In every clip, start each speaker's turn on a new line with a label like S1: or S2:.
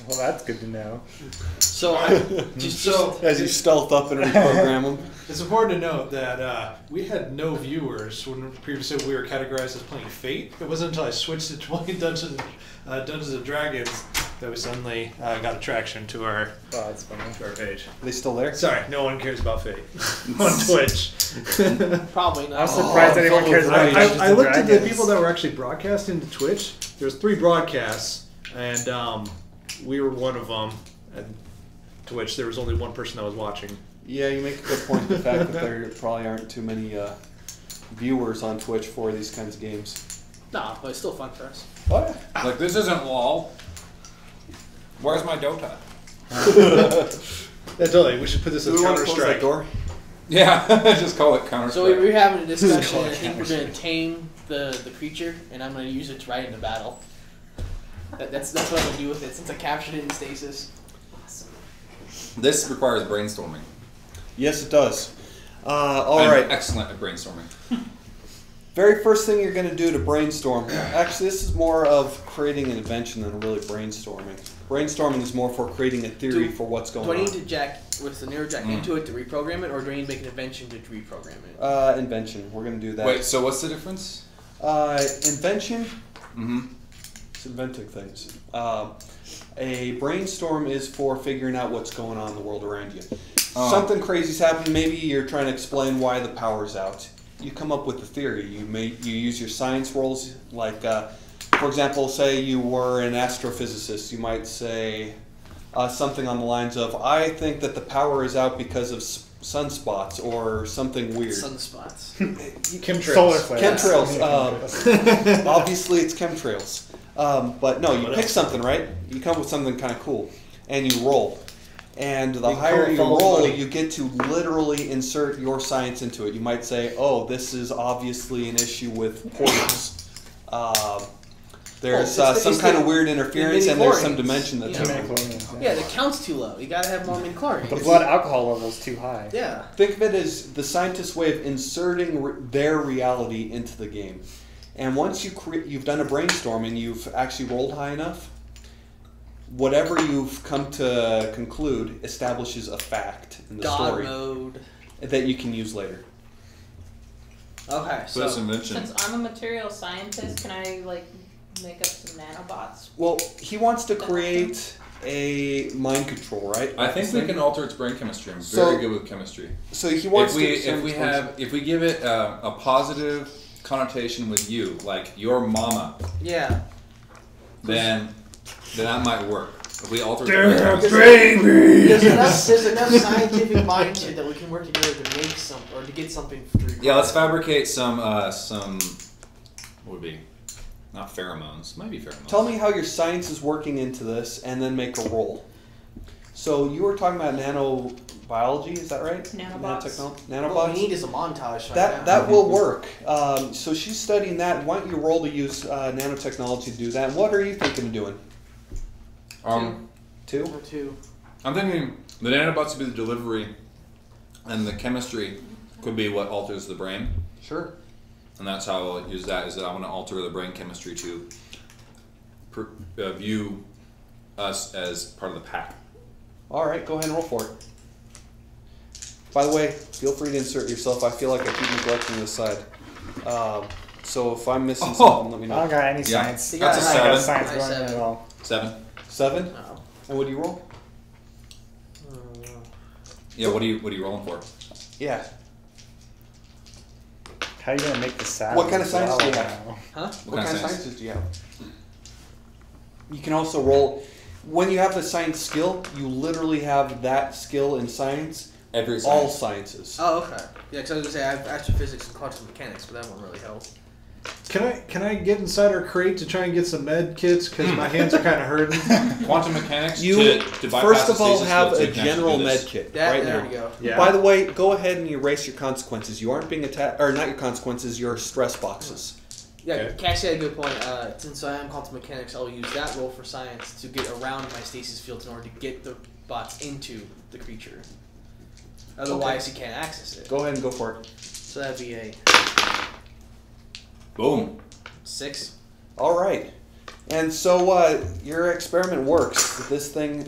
S1: Well, that's good to know.
S2: So,
S3: as you stealth up and reprogram them.
S4: It's important to note that we had no viewers when previously we were categorized as playing Fate. It wasn't until I switched to playing Dungeons and Dragons that we suddenly got attraction to our
S1: that's funny.
S4: to our page.
S3: Are they still there?
S4: Sorry, no one cares about Fate on Twitch.
S2: Probably not.
S1: I'm surprised anyone cares about Dungeons
S4: I
S1: and
S4: looked at the
S1: Dragons.
S4: people that were actually broadcasting to Twitch. There's 3 broadcasts, and we were one of them. And Twitch, there was only one person that was watching.
S3: Yeah, you make a good point. The fact that there probably aren't too many viewers on Twitch for these kinds of games.
S2: Nah, but it's still fun for us.
S3: Oh yeah.
S5: Like, this isn't LOL. Where's my Dota?
S4: Yeah, totally. We should put this
S3: Do
S4: as
S3: we want to
S4: Counter
S3: close that
S4: Strike.
S3: door?
S5: Yeah, just call it Counter
S2: So
S5: Strike.
S2: we were having a discussion, and I think we're going to tame the creature, and I'm going to use it to ride into battle. That's what I'm going to do with it, since I captured it in stasis.
S5: This requires brainstorming.
S3: Yes, it does. All
S5: I'm
S3: right.
S5: excellent at brainstorming.
S3: Very first thing you're going to do to brainstorm. Actually, this is more of creating an invention than really brainstorming. Brainstorming is more for creating a theory for what's going
S2: Do I
S3: on.
S2: need to jack with the narrow jack into it to reprogram it, or do I need to make an invention to reprogram it?
S3: Invention. We're going to do that.
S5: Wait, so what's the difference?
S3: Invention.
S5: Mm-hmm.
S3: It's inventing things. A brainstorm is for figuring out what's going on in the world around you. Something crazy's happening. Maybe you're trying to explain why the power's out. You come up with a theory. You use your science roles. Like, for example, say you were an astrophysicist. You might say something on the lines of, "I think that the power is out because of sunspots or something weird."
S2: Sunspots.
S4: Chemtrails.
S1: Solar flares.
S3: Chemtrails. Obviously, it's chemtrails. But no, you pick something, right? You come up with something kind of cool, and you roll. And the higher you roll, you get to literally insert your science into it. You might say, "Oh, this is obviously an issue with portals. There's some kind of weird interference, and there's some dimension that's
S2: Yeah, the count's too low. You gotta have more midi-chlorians.
S1: The blood alcohol level's too high.
S2: Yeah.
S3: Think of it as the scientist's way of inserting their reality into the game. And once you've done a brainstorm and you've actually rolled high enough, whatever you've come to conclude establishes a fact in the story
S2: mode
S3: that you can use later.
S2: Okay,
S5: So that's invention.
S6: Since I'm a material scientist, can I make up some nanobots?
S3: Well, he wants to create a mind control, right?
S5: I think we can alter its brain chemistry. I'm very good with chemistry.
S3: So he wants
S5: if we give it a positive connotation with you, like your mama, then that might work. If we alter
S2: there's enough scientific mind shit that we can work together to make some or to get something through.
S5: Yeah, let's fabricate some what would be not pheromones, might be pheromones.
S3: Tell me how your science is working into this, and then make a roll. So you were talking about nanobiology, is that right?
S6: Nanobots.
S3: Nanobots.
S2: What we need is a montage.
S3: That will work. So she's studying that. Why don't you roll to use nanotechnology to do that? And what are you thinking of doing? Two?
S5: I'm thinking the nanobots would be the delivery, and the chemistry could be what alters the brain.
S3: Sure.
S5: And that's how I'll use that. Is that I want to alter the brain chemistry to view us as part of the pack.
S3: All right, go ahead and roll for it. By the way, feel free to insert yourself. I feel like I keep neglecting this side. So if I'm missing something, let me know.
S1: I don't got any science.
S5: That's a
S1: I don't got
S5: 7.
S1: science going at all.
S5: 7.
S3: 7?
S2: No.
S3: And what do you roll?
S5: Yeah. What are you rolling for?
S3: Yeah.
S1: How are you gonna make this sound?
S3: What kind of science do you have?
S2: Huh?
S3: What kind of sciences do you have? You can also roll. When you have the science skill, you literally have that skill in science.
S5: Every
S3: all sciences.
S2: Oh, okay. Yeah, because I was gonna say I have astrophysics and quantum mechanics, but that won't really help.
S4: Can I get inside our crate to try and get some med kits because my hands are kind of hurting?
S5: Quantum mechanics.
S3: You
S5: to bypass
S3: first of
S5: the
S3: all
S5: stasis
S3: have
S5: field, so
S3: a
S5: you can actually
S3: general
S5: do
S3: med
S5: this.
S3: kit
S2: There
S3: now.
S2: we go.
S4: Yeah.
S3: By the way, go ahead and erase your consequences. You aren't being attacked, or not your consequences, your stress boxes.
S2: Yeah,
S4: Okay.
S2: Cassie had a good point. Since I am quantum mechanics, I'll use that roll for science to get around my stasis fields in order to get the bots into the creature. Otherwise, he can't access it.
S3: Go ahead and go for it.
S2: So that'd be a
S5: Boom.
S2: 6.
S3: All right. And so your experiment works. This thing,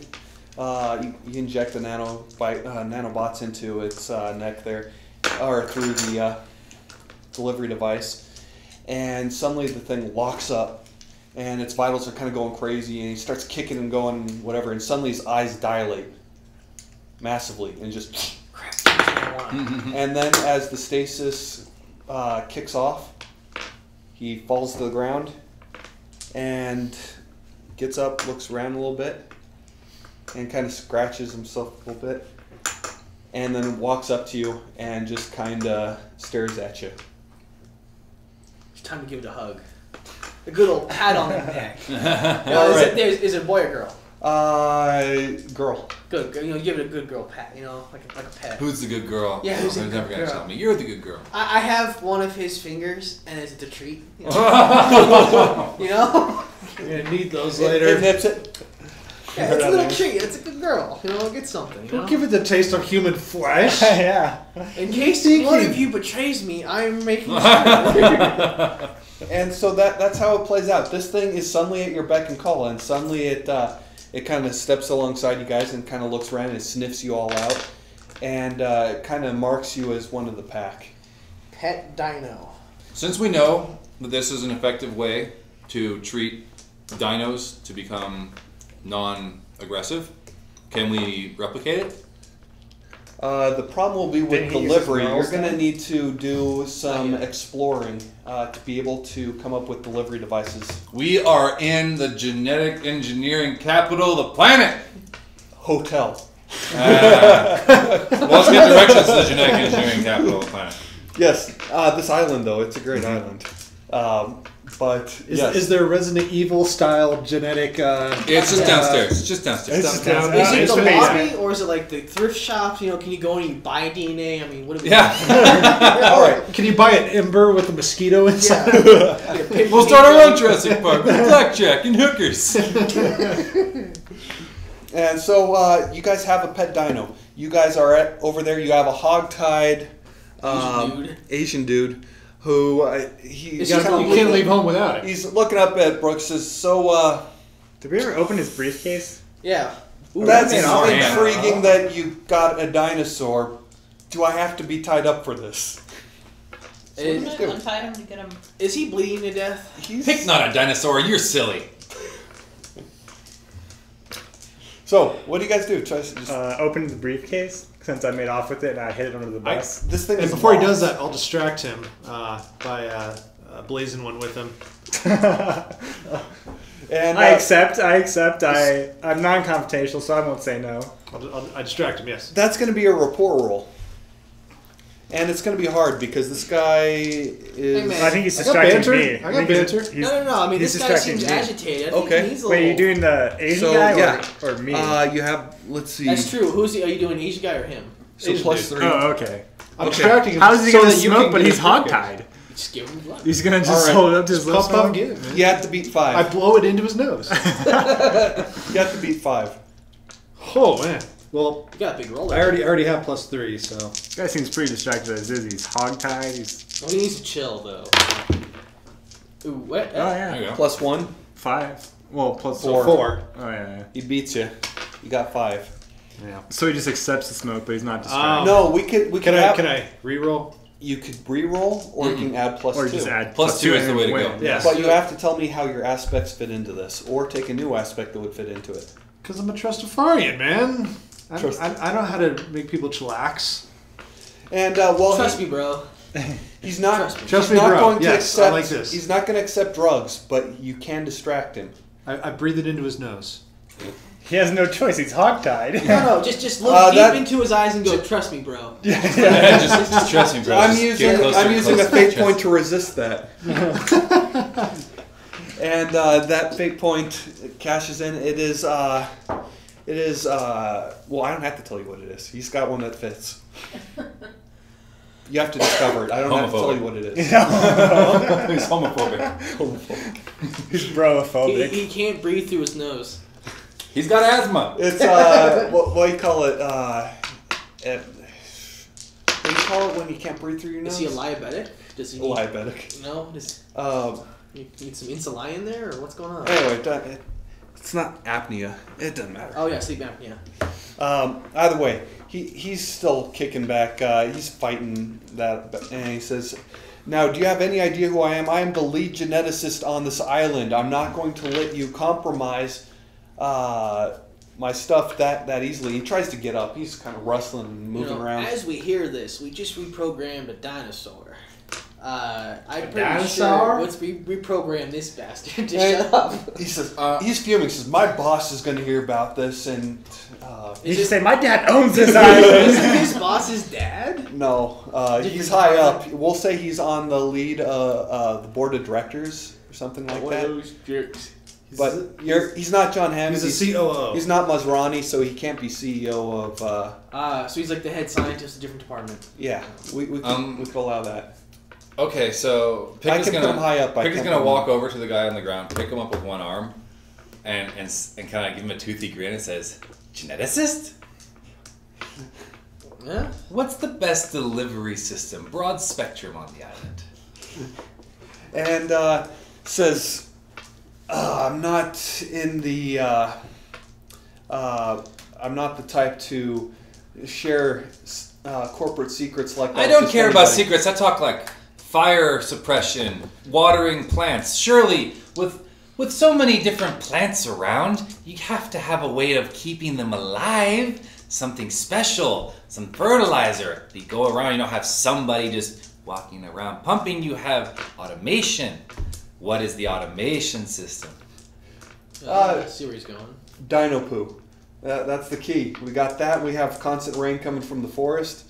S3: you inject the nanobots into its neck there, or through the delivery device, and suddenly the thing locks up, and its vitals are kind of going crazy, and he starts kicking and going and whatever, and suddenly his eyes dilate massively, and just... And then as the stasis kicks off, he falls to the ground and gets up, looks around a little bit, and kind of scratches himself a little bit, and then walks up to you and just kind of stares at you.
S2: It's time to give it a hug. A good old pat on the neck.
S3: Right.
S2: Is it a boy or girl?
S3: Girl.
S2: Good. You know, give it a good girl pat. You know, like a pet.
S5: Who's the good girl?
S2: Yeah, who's the
S5: They're
S2: good
S5: never gonna
S2: girl?
S5: tell me. You're the good girl.
S2: I have one of his fingers, and it's a treat. You know? You know?
S4: You're gonna need those
S3: It
S4: later.
S3: nips it.
S2: Yeah, it's a little treat. It's a good girl. You know, get something. You know?
S4: Don't give it the taste of human flesh.
S1: Yeah.
S2: In case one of you betrays me, I'm making sure.
S3: And so that's how it plays out. This thing is suddenly at your beck and call, and suddenly it kind of steps alongside you guys and kind of looks around and sniffs you all out, and kind of marks you as one of the pack.
S2: Pet dino.
S5: Since we know that this is an effective way to treat dinos to become non-aggressive, can we replicate it?
S3: The problem will be with
S1: Didn't he use
S3: delivery.
S1: his
S3: You're
S1: morals
S3: going to
S1: then?
S3: need to do some
S2: Not yet.
S3: exploring to be able to come up with delivery devices.
S5: We are in the genetic engineering capital of the planet.
S3: Hotel.
S5: Well, let's get directions to the genetic engineering capital of the planet.
S3: Yes, this island though, it's a great island. But yes.
S4: Is there Resident Evil style genetic?
S5: It's just downstairs. It's just downstairs.
S1: It's just
S4: down-
S2: Is it
S1: it's
S2: the
S1: amazing.
S2: lobby, or is it like the thrift shops? You know, can you go and you buy DNA? I mean, what do we
S5: Yeah.
S3: All right.
S4: Can you buy an ember with a mosquito inside?
S2: Yeah.
S5: We'll start our own Jurassic Park with blackjack and hookers.
S3: And so you guys have a pet dino. You guys are over there. You have a hog-tied Asian dude who
S2: Is
S4: You
S2: he
S4: can't- you can't leave home without it.
S3: he's looking up at Brooks. Says, "So
S1: Did we ever open his briefcase?
S2: Yeah.
S3: that's
S1: made off.
S3: intriguing that you got a dinosaur. Do I have to be tied up for this?"
S2: Is,
S3: do.
S6: Untie him to get him.
S2: is he bleeding to death?
S5: Pick not a dinosaur. You're silly.
S3: So what do you guys do? Try to just,
S1: Open the briefcase since I made off with it and I hid it under the bus.
S3: this thing
S4: And
S3: is
S4: before he
S3: locked.
S4: does that, I'll distract him by blazing one with him.
S3: And
S1: I accept. I'm non-confrontational, so I won't say no.
S4: I distract him. Yes.
S3: that's going to be a rapport roll, and it's going to be hard because this guy is.
S2: Hey, man.
S1: I think he's
S4: I got
S1: distracting
S4: banter.
S1: me.
S4: I got
S1: think he's-
S4: banter.
S1: he's-
S2: No. I mean,
S1: he's
S2: this guy
S1: distracting
S2: seems
S1: me.
S2: agitated. I think
S3: Okay.
S2: he needs a
S1: Wait, are you
S2: little-
S1: doing the Asian
S3: So,
S1: guy
S3: yeah.
S1: or me?
S3: You have. Let's see.
S2: That's true. Are you doing Asian guy or him?
S3: So
S4: Asian
S3: plus
S4: dude.
S3: 3.
S1: Oh, okay.
S4: I'm
S3: Okay.
S4: distracting him.
S1: How is he
S4: so
S1: gonna
S4: that you
S1: smoke?
S4: can
S1: But
S4: get
S1: he's
S4: his briefcase.
S1: hog-tied.
S2: Just give him blood.
S1: He's gonna just
S3: All right.
S1: hold it up to his lips.
S4: Pump out and get it, man.
S3: You have to beat 5.
S4: I blow it into his nose.
S3: You have to beat 5.
S4: Oh man. Well,
S2: You got a big roller.
S4: I already have plus 3, so
S1: This guy seems pretty distracted as is. He's hog-tied. He's
S2: Well, he needs to chill though. Ooh, what?
S1: oh yeah,
S5: There you go.
S3: Plus 1.
S1: 5. Well, plus
S3: 4.
S4: 4.
S1: Oh yeah.
S3: He beats you. You got 5.
S4: Yeah.
S1: So he just accepts the smoke, but he's not distracted.
S3: No, we could.
S4: Can I re-roll?
S3: You could re-roll, or you can add plus
S1: Or
S3: 2.
S1: just add
S5: Plus two is
S1: and
S5: the way to
S1: win.
S5: go.
S4: Yes.
S3: But you have to tell me how your aspects fit into this, or take a new aspect that would fit into it.
S4: Because I'm a Trustafarian, man. I know how to make people chillax.
S3: And well,
S2: Trust me, bro.
S3: he's not.
S2: Trust me.
S4: Trust
S3: he's
S4: me,
S3: not
S4: bro.
S3: going to
S4: Yes,
S3: accept.
S4: I like this.
S3: He's not going to accept drugs, but you can distract him.
S4: I breathe it into his nose.
S1: He has no choice. He's hog-tied.
S2: No, just look deep
S3: that-
S2: into his eyes and go, trust me, bro.
S5: just trust me, bro.
S3: I'm
S5: Just
S3: using.
S5: get closer
S3: I'm
S5: and
S3: using a
S5: closer
S3: fate
S5: to the
S3: point
S5: chest.
S3: to resist that. And that fate point cashes in. It is. It is. Well, I don't have to tell you what it is. He's got one that fits. You have to discover it. I don't have to tell you what it is.
S5: He's homophobic.
S1: He's bro-phobic.
S2: He can't breathe through his nose.
S5: He's got asthma.
S3: It's what do you call it? What do you call it when you can't breathe through your nose?
S2: Is he a diabetic? Does he?
S3: Diabetic.
S2: No. Does, You need some insulin in there, or what's going on?
S3: Anyway, it's not apnea. It doesn't matter.
S2: Oh yeah, sleep apnea.
S3: Either way, he's still kicking back. He's fighting that, and he says, "Now, do you have any idea who I am? I am the lead geneticist on this island. I'm not going to let you compromise my stuff that easily." He tries to get up. He's kind of rustling and moving around.
S2: As we hear this, we just reprogrammed a dinosaur. I'm pretty
S1: dinosaur?
S2: sure let's reprogram this bastard to shut up.
S3: He says, he's fuming. He says, "My boss is going to hear about this," and
S1: You should say, my dad owns this island.
S2: Is his boss's dad?
S3: no, he's high up. We'll say he's on the lead, the board of directors or something like
S2: One of
S3: that.
S2: those jerks.
S3: But he's not John Hammond.
S4: He's a COO.
S3: He's not Masrani, so he can't be CEO of.
S2: So he's like the head scientist of a different department.
S3: Yeah, we could allow that.
S5: Okay, so Pick
S3: I
S5: is
S3: can
S5: gonna
S3: put him high up.
S5: Pick is gonna walk over to the guy on the ground, pick him up with one arm, and kind of give him a toothy grin and says, "Geneticist?
S2: Yeah.
S5: What's the best delivery system? Broad spectrum on the island."
S3: And says, "I'm not in the. I'm not the type to share corporate secrets like that."
S5: I don't care about secrets. I talk like fire suppression, watering plants. Surely, with so many different plants around, you have to have a way of keeping them alive. Something special, some fertilizer. You go around, you don't have somebody just walking around pumping. You have automation. What is the automation system?
S2: I see where he's going.
S3: Dino poo. That's the key. We got that. We have constant rain coming from the forest.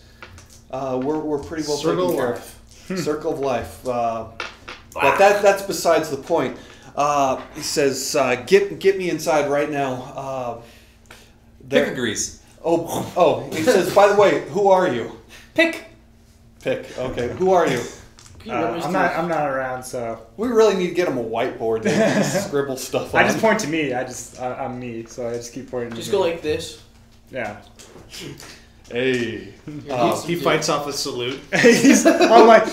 S3: We're pretty well taken care of. Circle of life. But that's besides the point. He says, "Get me inside right now."
S5: Pick agrees.
S3: Oh. He says, "By the way, who are you?"
S5: Pick.
S3: Okay. Who are you?
S1: I'm not around, so
S3: We really need to get him a whiteboard to scribble stuff on.
S1: I just point to me. I'm me, so I just keep pointing.
S2: Just
S1: to
S2: go
S1: me.
S2: like this.
S1: Yeah.
S3: Hey.
S4: He fights off a salute.
S1: I'm like,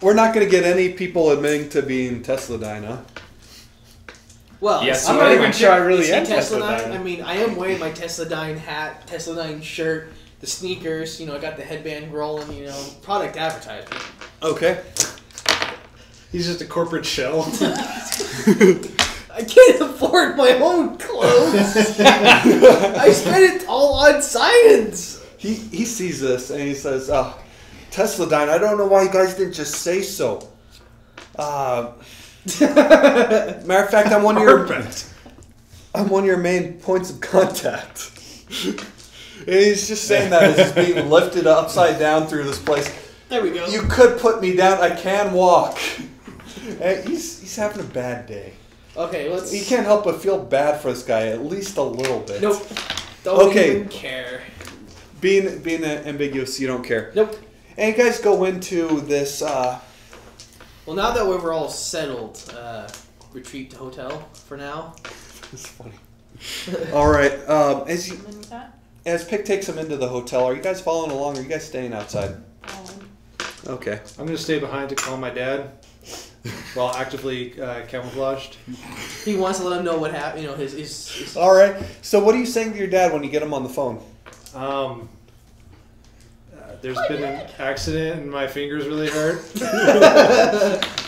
S3: We're not going to get any people admitting to being Tesla Dyna.
S2: Well,
S5: Yes,
S1: I'm
S5: so
S1: not
S5: anyway,
S1: even sure I really
S2: is he
S1: am
S2: Tesla
S1: Tesla
S2: Dyne?
S1: Dyne.
S2: I mean, I am wearing my Tesla Dyne hat, Tesla Dyne shirt, the sneakers. I got the headband rolling. Product advertisement.
S3: Okay.
S4: He's just a corporate shell.
S2: I can't afford my own clothes. I spent it all on science.
S3: He sees this and he says, Tesla Dyne, I don't know why you guys didn't just say so. Matter of fact, I'm one of your main points of contact. And he's just saying that as he's being lifted upside down through this place.
S2: There we go.
S3: You could put me down. I can walk. And he's having a bad day.
S2: Okay, let's.
S3: You can't help but feel bad for this guy, at least a little bit.
S2: Nope. Don't
S3: Okay.
S2: even care.
S3: Being ambiguous, you don't care.
S2: Nope.
S3: And you guys go into this.
S2: Well, now that we're all settled, retreat to hotel for now.
S3: It's funny. All right.
S6: Something like that?
S3: As Pick takes him into the hotel, are you guys following along? Or are you guys staying outside? Okay.
S4: I'm going to stay behind to call my dad while actively camouflaged.
S2: He wants to let him know what happened. His
S3: All right. So what are you saying to your dad when you get him on the phone?
S4: There's been an accident and my fingers really hurt.
S2: he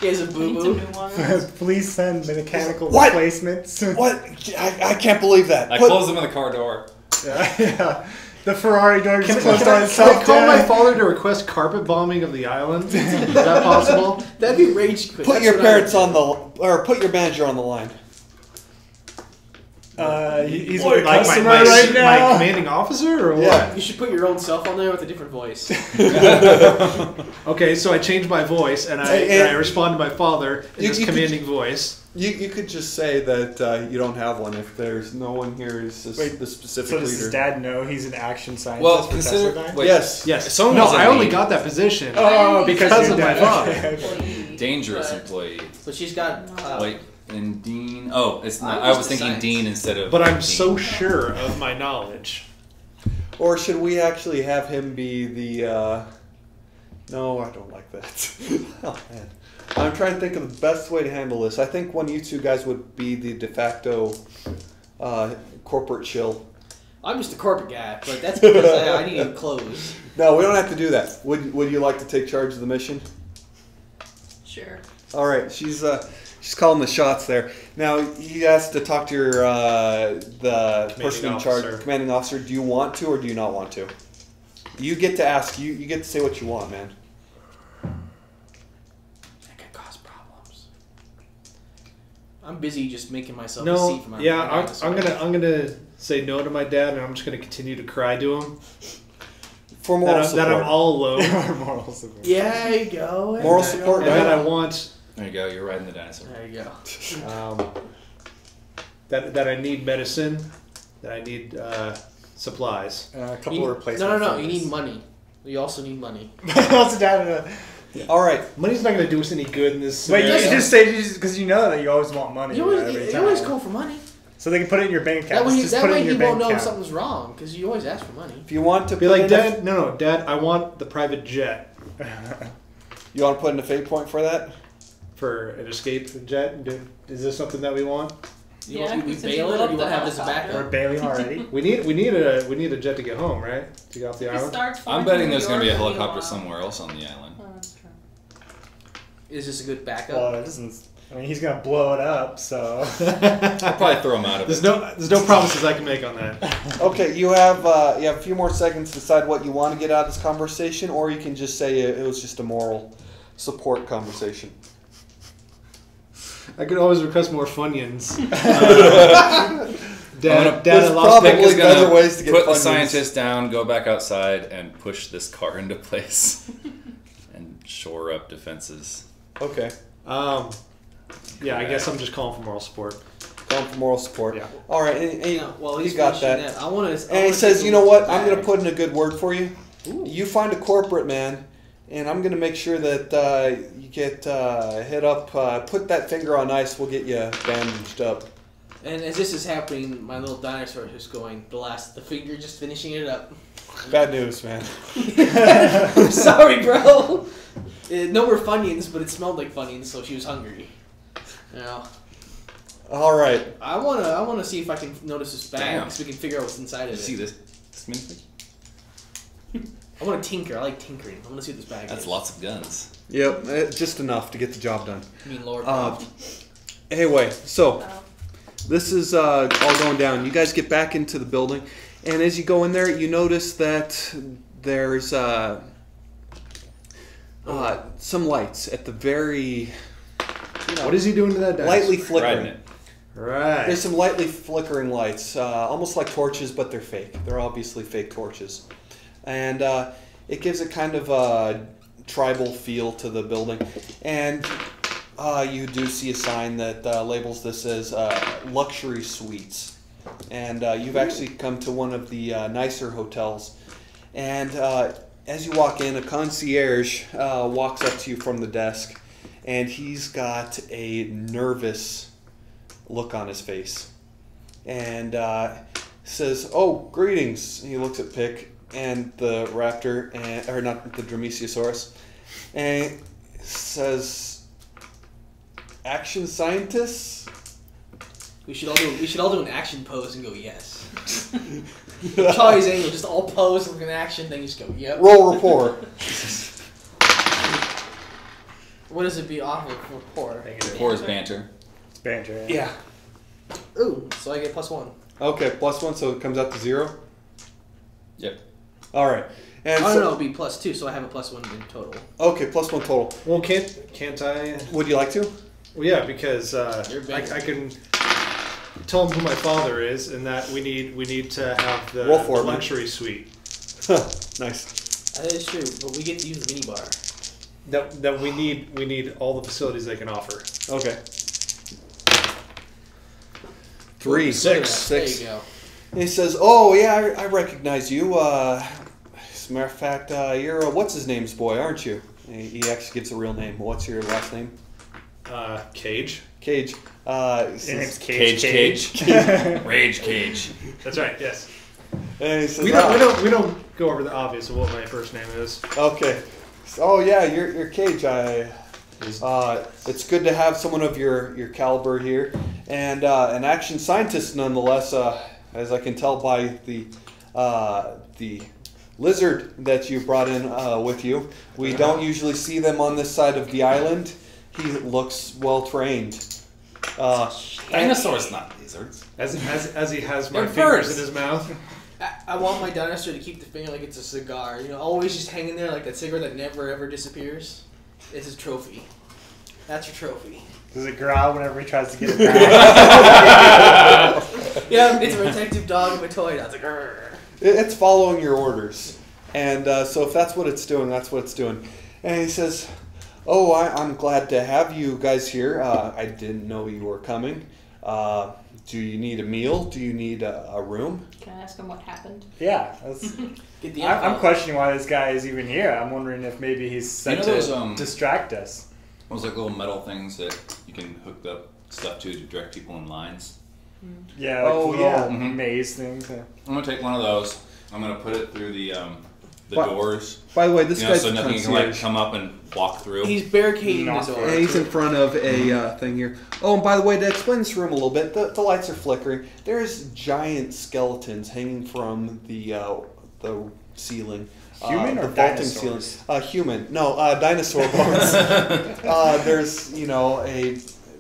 S2: has a
S6: Need some
S2: boo-boo.
S6: new ones.
S1: Please send mechanical
S3: What?
S1: replacements.
S3: What? I can't believe that.
S5: I close him in the car door.
S1: Yeah. The Ferrari door just closed on
S4: Can I
S1: itself.
S4: call my
S1: Dad.
S4: father to request carpet bombing of the island? Is that possible?
S2: That'd be rage quit.
S3: Put
S2: That's
S3: your
S2: what I
S3: parents
S2: would
S3: on the, or put your manager on the line.
S1: He's
S4: What,
S1: with a
S4: like
S1: customer
S4: my
S1: right now.
S4: my commanding officer or what?
S3: Yeah.
S2: You should put your own self on there with a different voice.
S4: Okay, so I changed my voice and I respond to my father in this commanding voice.
S3: You could just say that you don't have one if there's no one here who's the specific
S1: So
S3: leader.
S1: does his dad know he's an action scientist
S5: Well,
S1: for
S5: consider.
S1: Tesla Dyne?
S5: Wait,
S3: Yes.
S4: Yes.
S5: If someone
S4: No,
S5: was a
S4: I only
S5: lead-
S4: got that position.
S1: Oh, because
S4: of
S1: your
S4: my
S1: dad.
S4: father.
S1: Okay.
S5: dangerous
S2: But-
S5: employee.
S2: But she's got.
S5: Wait, and Dean. Oh, it's not.
S2: I'm
S5: I
S2: just
S5: was
S2: a
S5: thinking
S2: science.
S5: Dean instead of.
S4: But I'm
S5: Dean.
S4: so sure of my knowledge.
S3: Or should we actually have him be the? No, I don't like that. Oh man. I'm trying to think of the best way to handle this. I think one of you two guys would be the de facto corporate shill.
S2: I'm just a corporate guy, but that's because I need clothes.
S3: No, we don't have to do that. Would you like to take charge of the mission?
S6: Sure.
S3: All right, she's calling the shots there. Now he has to talk to your the person in charge, commanding officer. Do you want to or do you not want to? You get to ask. You get to say what you want, man.
S2: That could cause problems. I'm busy just making myself a
S4: No,
S2: seat for my
S4: yeah, I'm gonna say no to my dad, and I'm just gonna continue to cry to him.
S3: For moral support.
S4: That I'm all alone.
S1: Moral support.
S2: Yeah, there you go.
S3: Moral support,
S4: And
S3: right?
S4: that I want.
S5: There you go. You're riding the dinosaur.
S2: There you go.
S4: That I need medicine. That I need supplies.
S1: A couple
S2: You-
S1: replacement.
S2: No. You
S1: figures.
S2: need money. You also need money.
S1: Also down.
S3: All right.
S4: Money's not gonna do us any good in this.
S1: Wait, you
S4: scenario.
S1: just say because you know that you always want money.
S2: You
S1: every
S2: always
S1: time.
S2: call for money.
S1: So they can put it in your bank
S2: That
S1: account.
S2: way,
S1: Just put it in
S2: he
S1: your
S2: won't
S1: bank
S2: know if
S1: account.
S2: something's wrong because you always ask for money.
S3: If you want to
S4: Be
S3: put
S4: like,
S3: in
S4: Dad. No, Dad. I want the private jet
S3: you want to put in a fate point for that?
S4: for an escape jet. Is this something that we want?
S2: You
S6: Yeah,
S2: want to
S6: since you
S2: bail it, or
S6: lit
S2: do you
S6: up
S2: want to have
S6: the
S2: this as a
S6: helicopter.
S1: We're
S2: backup?
S1: bailing already.
S4: We need a jet to get home, right? To get off the
S6: We
S4: island.
S6: start
S5: I'm
S6: flying
S5: betting
S6: to
S5: there's
S6: New
S5: going to be a
S6: York for
S5: helicopter
S6: while.
S5: somewhere else on the island.
S6: Oh, that's true.
S2: Is this a good backup?
S1: Well, it doesn't. I mean, he's gonna blow it up. So
S5: I'll probably throw him out of it.
S4: There's no promises I can make on that.
S3: Okay, you have a few more seconds to decide what you want to get out of this conversation, or you can just say it was just a moral support conversation.
S4: I could always request more Funyuns. Dad,
S3: There's
S4: I lost
S3: probably
S5: Nick is
S3: better
S5: gonna
S3: ways to get
S5: put the
S3: Funyuns.
S5: scientist down, go back outside, and push this car into place, and shore up defenses.
S3: Okay,
S4: Yeah, I guess I'm just calling for moral support.
S3: going for moral support.
S4: Yeah.
S3: All right, and
S2: Yeah, well,
S3: you
S2: he's
S3: got
S2: finishing
S3: that.
S2: I want to.
S3: And he says, you know what? I'm going to put in a good word for you. You find a corporate man, and I'm going to make sure that you get hit up. Put that finger on ice. We'll get you bandaged up.
S2: And as this is happening, my little dinosaur is going the finger just finishing it up.
S3: Bad news, man.
S2: I'm sorry, bro. No more Funyuns, but it smelled like Funyuns, so she was hungry. Now,
S3: All right.
S2: I wanna see if I can notice this bag,
S5: Damn.
S2: so we can figure out what's inside
S5: Did
S2: of
S5: you
S2: it.
S5: see this minifig?
S2: I want to tinker. I like tinkering. I want to see what this bag
S5: That's
S2: is.
S5: lots of guns.
S3: Yep, just enough to get the job done.
S2: I mean, Lord.
S3: Anyway, so
S6: Oh.
S3: this is all going down. You guys get back into the building, and as you go in there, you notice that there's some lights at the very
S4: What is he doing to that dinosaur?
S3: lightly
S5: Riding
S3: flickering.
S5: it.
S4: Right.
S3: There's some lightly flickering lights, almost like torches, but they're fake. They're obviously fake torches. And it gives it kind of a tribal feel to the building. And you do see a sign that labels this as luxury suites. And you've actually come to one of the nicer hotels. And as you walk in, a concierge walks up to you from the desk. And he's got a nervous look on his face. And says, "Oh, greetings." And he looks at Pick and the raptor, or not the Dromaeosaurus, and says, "Action scientists?"
S2: we should all do an action pose and go yes. Charlie's angle, just all pose like an action thing. Just go yep.
S3: Roll report.
S2: What does it be off of rapport?
S5: Poor is banter.
S1: it's banter.
S3: Yeah.
S2: Ooh, so I get +1.
S3: Okay, +1, so it comes out to 0.
S5: Yep.
S3: All right. And
S2: Oh
S3: so,
S2: no, it'll be +2, so I have a +1 in total.
S3: Okay, +1 total.
S4: Well, can't I?
S3: Would you like to?
S4: Well, yeah, because
S2: You're big.
S4: I can tell him who my father is, and that we need to have the,
S3: Roll for
S4: the
S3: it, man.
S4: luxury suite.
S3: Nice.
S2: That is true, but we get to use the minibar.
S4: That we need all the facilities they can offer.
S3: Okay. 3.
S2: Look at that.
S3: 6.
S2: There you go.
S3: He says, "Oh yeah, I recognize you. As a matter of fact, you're what's his name's boy, aren't you?" He actually gives a real name. What's your last name?
S4: Cage.
S3: Cage.
S1: His name's
S5: Cage.
S1: Cage.
S5: Rage Cage.
S4: That's right. Yes.
S3: And he says,
S4: We don't go over the obvious of what my first name is.
S3: Okay. Oh yeah, you're Cage. It's good to have someone of your caliber here, and an action scientist nonetheless. As I can tell by the lizard that you brought in with you, we don't usually see them on this side of the island. He looks well trained.
S5: Dinosaurs, not lizards.
S4: As he has my
S5: They're
S4: fingers
S5: birds.
S4: in his mouth.
S2: I want my dinosaur to keep the finger like it's a cigar. You know, always just hanging there like that cigar that never ever disappears. It's his trophy. That's your trophy.
S1: Does it growl whenever he tries to get it back?
S2: Yeah, it's a protective dog of a toy. That's like, "Grr."
S3: It's following your orders, and so if that's what it's doing, that's what it's doing. And he says, "Oh, I'm glad to have you guys here. I didn't know you were coming. Do you need a meal? Do you need a room?"
S6: Can I ask him what happened?
S1: Yeah. That's,
S2: Get the
S1: I'm
S2: info.
S1: questioning why this guy is even here. I'm wondering if maybe he's sent
S5: know
S1: to
S5: those,
S1: distract us.
S5: Those like little metal things that you can hook up stuff to direct people in lines.
S1: Yeah, like little
S5: Mhm.
S1: maze things.
S5: I'm gonna take one of those. I'm gonna put it through the
S3: What?
S5: doors.
S3: By the way, this
S5: You know,
S3: guy's
S5: so
S3: the
S5: nothing can like
S3: concierge.
S5: come up and walk through.
S2: He's barricading
S1: Not
S2: the door.
S3: And he's in front of a thing here. Oh, and by the way, to explain this room a little bit, the lights are flickering. There's giant skeletons hanging from the ceiling.
S1: Human or
S3: the vaulting
S1: dinosaurs?
S3: ceiling. Human. No, dinosaur bones. There's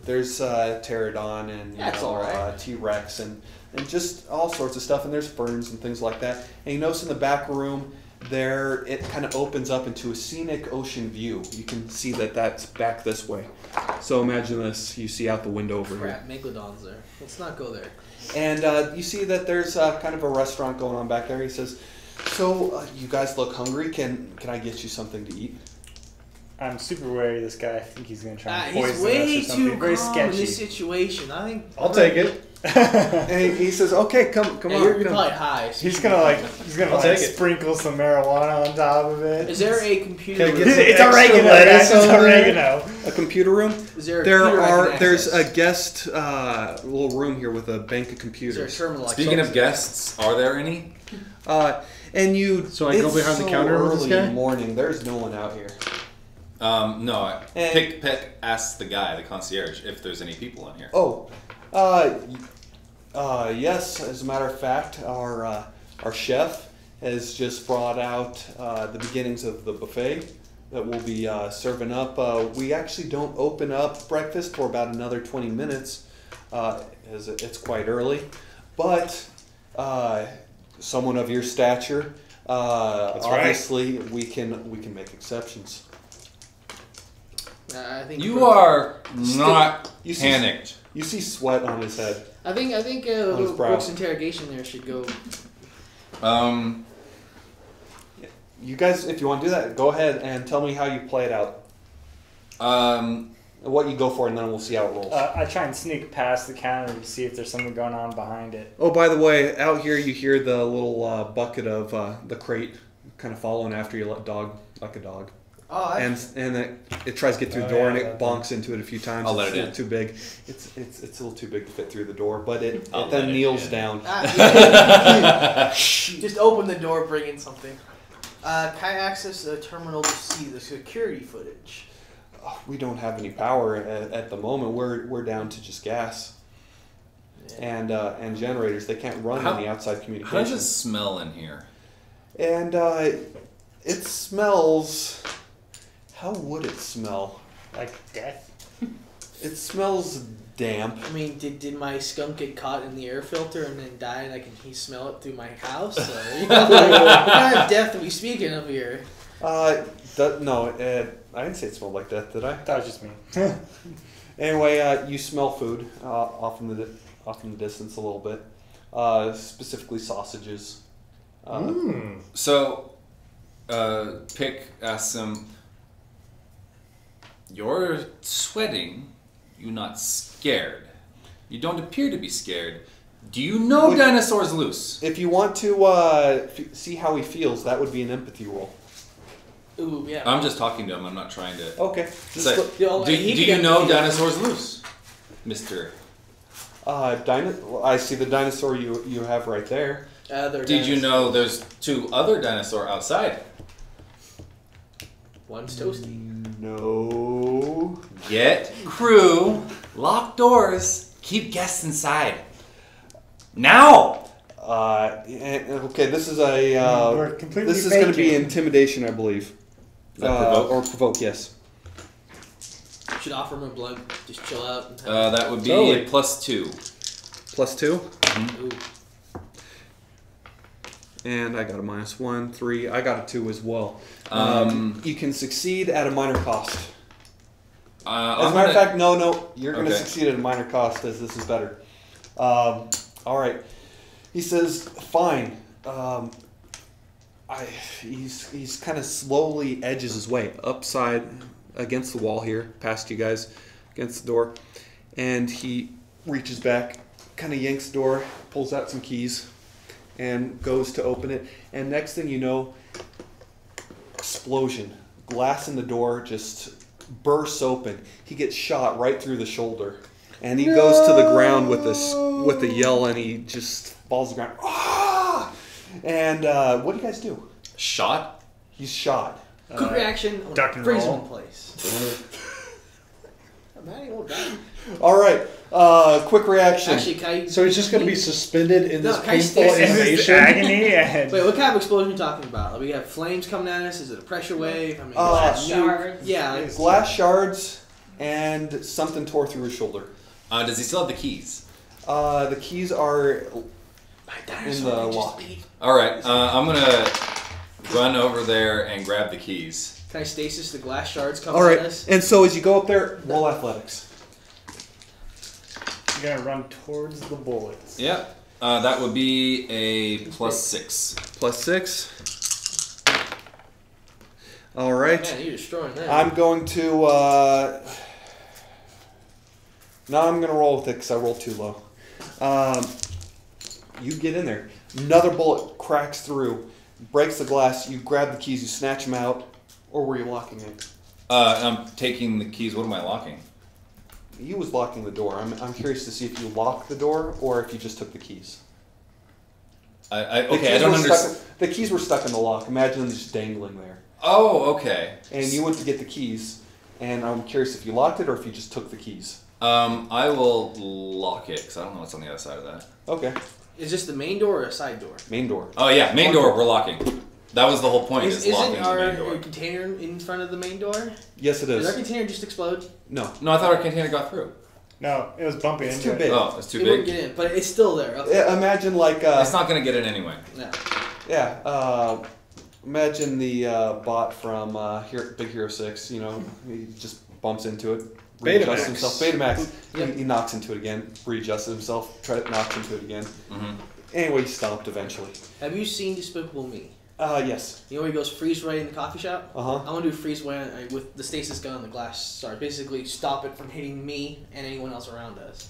S3: there's pterodon and
S2: That's all right.
S3: T-Rex and just all sorts of stuff. And there's ferns and things like that. And you notice in the back room there, it kind of opens up into a scenic ocean view. You can see that that's back this way. So imagine this, you see out the window over here.
S2: Crap, Megalodon's there. Let's not go there.
S3: And you see that there's kind of a restaurant going on back there. He says, so you guys look hungry. Can I get you something to eat?
S1: I'm super wary of this guy. I think he's going to try and
S2: He's
S1: poison
S2: way
S1: us or something.
S2: too
S1: Very
S2: calm in this
S1: sketchy.
S2: situation. I think
S4: I'll take it.
S3: And he says, okay, come
S2: Yeah,
S3: on.
S2: you're
S3: come.
S2: probably high. So
S1: He's
S2: you
S1: gonna
S2: can-
S4: I'll take it.
S1: sprinkle some marijuana on top of it.
S2: Is there a computer?
S4: Can I
S2: room?
S4: get some
S1: It's
S4: extra
S1: oregano,
S4: lettuce
S1: guys. It's
S4: on there?
S1: oregano.
S3: A computer room?
S2: Is there a computer I can
S3: There's
S2: access?
S3: a guest little room here with a bank of
S2: Is there a
S3: computers.
S2: terminal? I
S5: Speaking
S2: can-
S5: of guests, are there any?
S3: And you.
S4: So I go
S3: it's
S4: behind the
S3: so
S4: counter with this
S3: early
S4: guy?
S3: morning. There's no one out here.
S5: No.
S3: And-
S5: Pick asks the guy, the concierge, if there's any people in here.
S3: Oh, yes. As a matter of fact, our chef has just brought out the beginnings of the buffet that we'll be serving up. We actually don't open up breakfast for about another 20 minutes, as it's quite early. But someone of your stature,
S4: That's right.
S3: obviously we can make exceptions.
S2: I think
S5: You are not
S3: you see-
S5: panicked.
S3: You see sweat on his head.
S2: I think
S3: On his brow.
S2: Brooks' interrogation there should go.
S3: You guys, if you want to do that, go ahead and tell me how you play it out. What you go for, and then we'll see how it rolls.
S1: I try and sneak past the counter to see if there's something going on behind it.
S3: Oh, by the way, out here you hear the little bucket of the crate kind of following after you, dog, like a dog.
S2: Oh,
S3: And it tries to get through the door and it bonks into it a few times.
S5: I'll let
S3: it's
S5: it
S3: a
S5: in.
S3: little too big. It's a little too big to fit through the door, but it
S5: I'll
S3: then
S5: let it
S3: kneels
S5: in.
S3: down.
S2: just open the door, bring in something. Can I access a terminal to see the security footage?
S3: Oh, we don't have any power at the moment. We're down to just gas and generators. They can't run
S5: How-
S3: any outside
S5: How does
S3: communication.
S5: it smell in here?
S3: And it smells. How would it smell?
S1: Like death?
S3: It smells damp.
S2: I mean, did my skunk get caught in the air filter and then die, and can he smell it through my house? Or, you know, like, what kind of death are we speaking of here?
S3: No, I didn't say it smelled like death, did I?
S1: That was just me.
S3: Anyway, you smell food off in the distance a little bit. Specifically sausages.
S5: So, Pick asks him, "You're sweating. You're not scared. You don't appear to be scared. Do you know
S3: Would-
S5: dinosaurs loose?"
S3: If you want to see how he feels, that would be an empathy roll.
S2: Ooh, yeah.
S5: I'm just talking to him. I'm not trying to.
S3: Okay.
S5: Say,
S3: Just
S2: Yo,
S5: do
S2: he
S5: you
S2: can
S5: know
S2: empathy.
S5: dinosaurs loose, Mister?
S3: I see the dinosaur you have right there.
S5: Did you know there's two other dinosaur outside?
S2: One's toasty.
S3: No.
S5: Get crew. Lock doors. Keep guests inside. Now.
S3: Okay, this is
S1: We're completely
S3: this is going to be
S1: faking.
S3: intimidation, I believe.
S5: Is that provoke?
S3: Or provoke, yes.
S2: Should offer him a blood. Just chill out. And
S5: That would be
S3: Totally.
S5: +2.
S3: +2.
S2: Ooh.
S3: And I got a -1, 3. I got a 2 as well. You can succeed at a minor cost. As a matter of fact, no. You're going to succeed at a minor cost, as this is better. All right. He says, "Fine." He's kind of slowly edges his way upside against the wall here, past you guys, against the door, and he reaches back, kind of yanks the door, pulls out some keys, and goes to open it. And next thing you know, explosion. Glass in the door just bursts open. He gets shot right through the shoulder. And he goes to the ground with a yell, and he just falls to the ground. Ah! And what do you guys do?
S5: Shot?
S3: He's shot.
S2: Quick reaction.
S1: duck and
S2: freeze him
S1: roll.
S2: in place. Man, he won't die.
S3: All right. Quick reaction.
S2: Actually, can I...
S4: So he's just going to be suspended in this
S2: No, can I
S4: painful
S2: stay-
S1: And this
S4: animation.
S1: agony and
S2: Wait, what kind of explosion are you talking about? Like, we have flames coming at us? Is it a pressure wave? I mean,
S6: Glass
S2: nuke?
S6: shards.
S2: Yeah. Like,
S3: Glass shards and something tore through his shoulder.
S5: Does he still have the keys?
S3: The keys are
S2: my
S3: in
S2: dinosaur
S3: the
S2: just
S3: lock.
S2: beat.
S5: All right. I'm gonna run over there and grab the keys.
S2: Can I stasis the glass shards coming
S3: All right.
S2: at us?
S3: And so as you go up there, roll athletics.
S1: you're gonna run towards the bullets.
S5: Yep. That would be a +6.
S3: +6. All right.
S2: Man, you're destroying that.
S3: I'm going to. No, I'm going to roll with it because I rolled too low. You get in there. Another bullet cracks through, breaks the glass. You grab the keys, you snatch them out. Or were you locking it?
S5: I'm taking the keys. What am I locking?
S3: You was locking the door. I'm curious to see if you locked the door or if you just took the keys.
S5: I
S3: The keys
S5: don't
S3: were
S5: understand.
S3: The keys were stuck in the lock. Imagine them just dangling there.
S5: Oh, okay.
S3: And you went to get the keys, and I'm curious if you locked it or if you just took the keys.
S5: I will lock it because I don't know what's on the other side of that.
S3: Okay.
S2: Is this the main door or a side door?
S3: Main door.
S5: Oh yeah, main door. We're locking. That was the whole point. Is locking
S2: Isn't
S5: the
S2: our
S5: main door.
S2: container in front of the main door?
S3: Yes, it
S2: Did our
S3: is.
S2: container just explode?
S3: No.
S5: No, I thought our container got through.
S1: No, it was bumping
S3: It's
S1: into
S3: too
S1: it.
S3: big.
S5: Oh, it's too
S2: It wouldn't
S5: big.
S2: get in, but it's still there. Okay.
S3: Yeah, imagine like
S5: It's not gonna get in anyway.
S2: No.
S3: Imagine the bot from Big Hero 6. You know, he just bumps into it, readjusts
S4: Betamax.
S3: himself. Betamax.
S2: Yep.
S3: He knocks into it again, readjusts himself, knocks into it again.
S5: Mm-hmm.
S3: Anyway, he stopped eventually.
S2: Have you seen Despicable Me?
S3: Yes.
S2: You know where he goes freeze ray in the coffee shop?
S3: Uh huh.
S2: I want to do freeze ray with the stasis gun and the glass shard. Basically, stop it from hitting me and anyone else around us.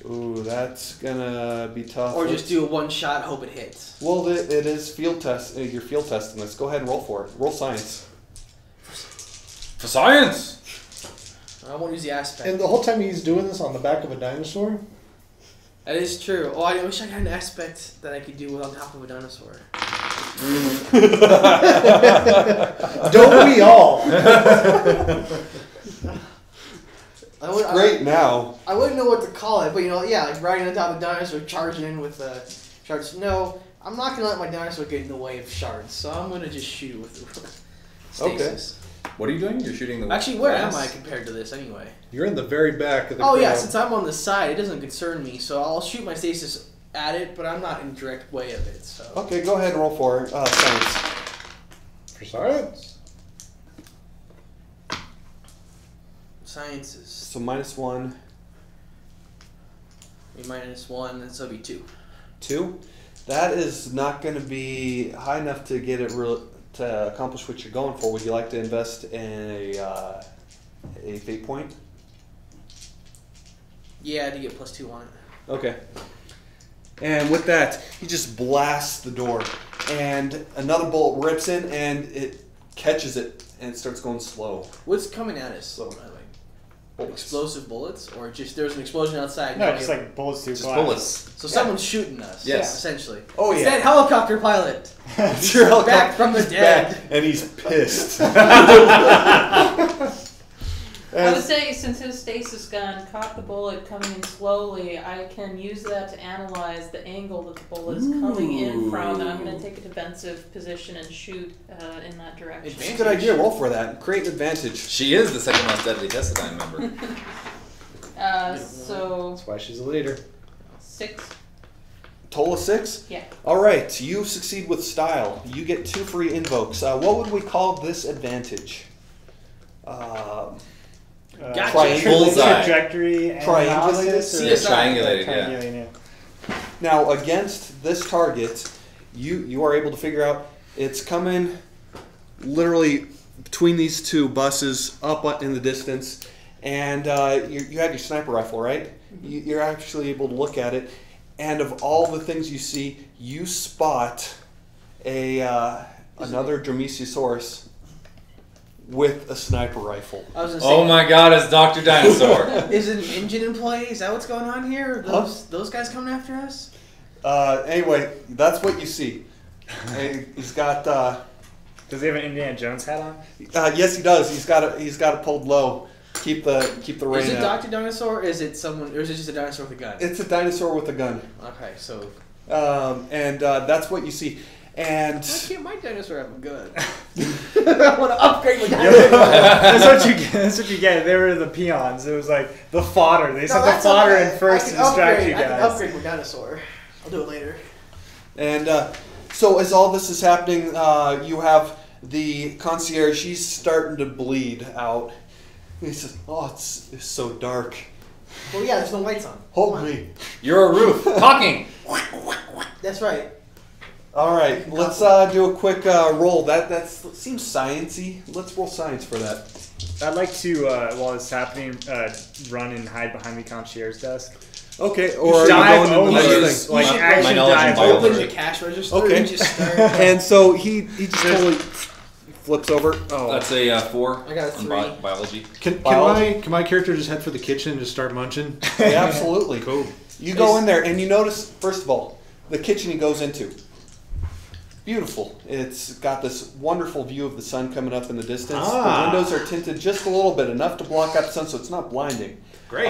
S3: Ooh, that's gonna be tough.
S2: Or just do a one shot, hope it hits.
S3: Well, it is field test. You're field testing this. Go ahead and roll for it. Roll science.
S5: For science.
S2: I won't use the aspect.
S4: And the whole time he's doing this on the back of a dinosaur?
S2: That is true. Oh, I wish I had an aspect that I could do on top of a dinosaur.
S4: Don't we all?
S3: Great now.
S2: I wouldn't know what to call it, but like riding on top of a dinosaur, charging in with shards. No, I'm not gonna let my dinosaur get in the way of shards, so I'm gonna just shoot it with stasis.
S5: What are you doing? You're shooting the.
S2: Actually, where am
S5: glass?
S2: I compared to this anyway?
S4: You're in the very back of the
S2: Oh
S4: crowd.
S2: yeah, since I'm on the side, it doesn't concern me, so I'll shoot my stasis at it, but I'm not in direct way of it. So
S3: Okay, go ahead and roll for science.
S4: For science?
S2: science is
S3: So -1,
S2: -1, and so it'll be 2.
S3: 2. That is not going to be high enough to get it to accomplish what you're going for. Would you like to invest in a fate point?
S2: Yeah, to get +2 on it.
S3: Okay. And with that, he just blasts the door, and another bullet rips in, and it catches it, and it starts going slow.
S2: What's coming at us? By the way?
S3: Bullets.
S2: Explosive bullets, or just there's an explosion outside?
S1: No,
S2: and
S1: just
S2: you-
S1: like bullets through
S5: Just
S1: glass.
S5: bullets.
S2: so someone's shooting us.
S5: Yes.
S2: essentially.
S3: Oh,
S2: It's
S3: yeah.
S2: that helicopter pilot.
S3: It's your helicopter.
S2: Back from the
S3: He's
S2: dead.
S3: back, and he's pissed.
S6: I would say since his stasis gun caught the bullet coming in slowly, I can use that to analyze the angle that the bullet is coming in from, and I'm going to take a defensive position and shoot in that direction.
S3: It's a good idea. Roll for that. Create an advantage.
S5: She is the second most deadly Tessitine member.
S6: So
S1: That's why she's a leader.
S6: 6.
S3: Total of 6?
S6: Yeah.
S3: All right. You succeed with style. You get 2 free invokes. What would we call this advantage?
S2: Gotcha.
S5: Bullseye.
S1: Trajectory and
S3: Triangulated?
S1: analysis, or-
S5: Triangulated, yeah.
S1: Triangulating,
S3: Now, against this target, you are able to figure out it's coming literally between these 2 buses up in the distance, and you have your sniper rifle, right? You're actually able to look at it, and of all the things you see, you spot another Dromaeosaurus with a sniper rifle.
S2: I was gonna say,
S5: Oh my god, it's Dr. Dinosaur.
S2: is it an engine employee? Is that what's going on here? Those guys coming after us?
S3: Anyway, that's what you see. He's got.
S1: Does he have an Indiana Jones hat on?
S3: Yes, he does. He's got it pulled low. Keep the rain
S2: Is it
S3: out.
S2: Dr. Dinosaur? Or is it someone? Or is it just a dinosaur with a gun?
S3: It's a dinosaur with a gun.
S2: Okay, so
S3: And that's what you see. And
S2: why can't my dinosaur have a gun? I want to upgrade my dinosaur.
S1: That's what you get. They were the peons. It was like the fodder. They sent the fodder in first to distract you
S2: I can
S1: guys.
S2: upgrade my dinosaur. I'll do it later.
S3: And so as all this is happening, you have the concierge. She's starting to bleed out. And he says, "Oh, it's so dark.
S2: Well, yeah, there's no lights on.
S3: Hold me."
S5: You're a roof. Talking.
S2: That's right.
S3: All right, let's do a quick roll. That seems sciencey. Let's roll science for that.
S1: I'd like to, while it's happening, run and hide behind the concierge desk.
S3: Okay, or
S1: Dive
S3: are you going into
S1: over,
S3: the thing?
S1: like
S5: My
S1: action
S5: knowledge in
S1: dive
S5: biology.
S2: Open
S1: over.
S2: the cash register
S3: Okay.
S2: and just start.
S3: And so he just totally flips over. Oh,
S5: That's a 4
S2: I got a
S5: on
S2: 3.
S5: biology.
S4: Can my character just head for the kitchen and just start munching?
S3: yeah, absolutely.
S4: Cool.
S3: You go in there and you notice, first of all, the kitchen he goes into. Beautiful. It's got this wonderful view of the sun coming up in the distance.
S4: Ah.
S3: The windows are tinted just a little bit, enough to block out the sun so it's not blinding.
S4: Great.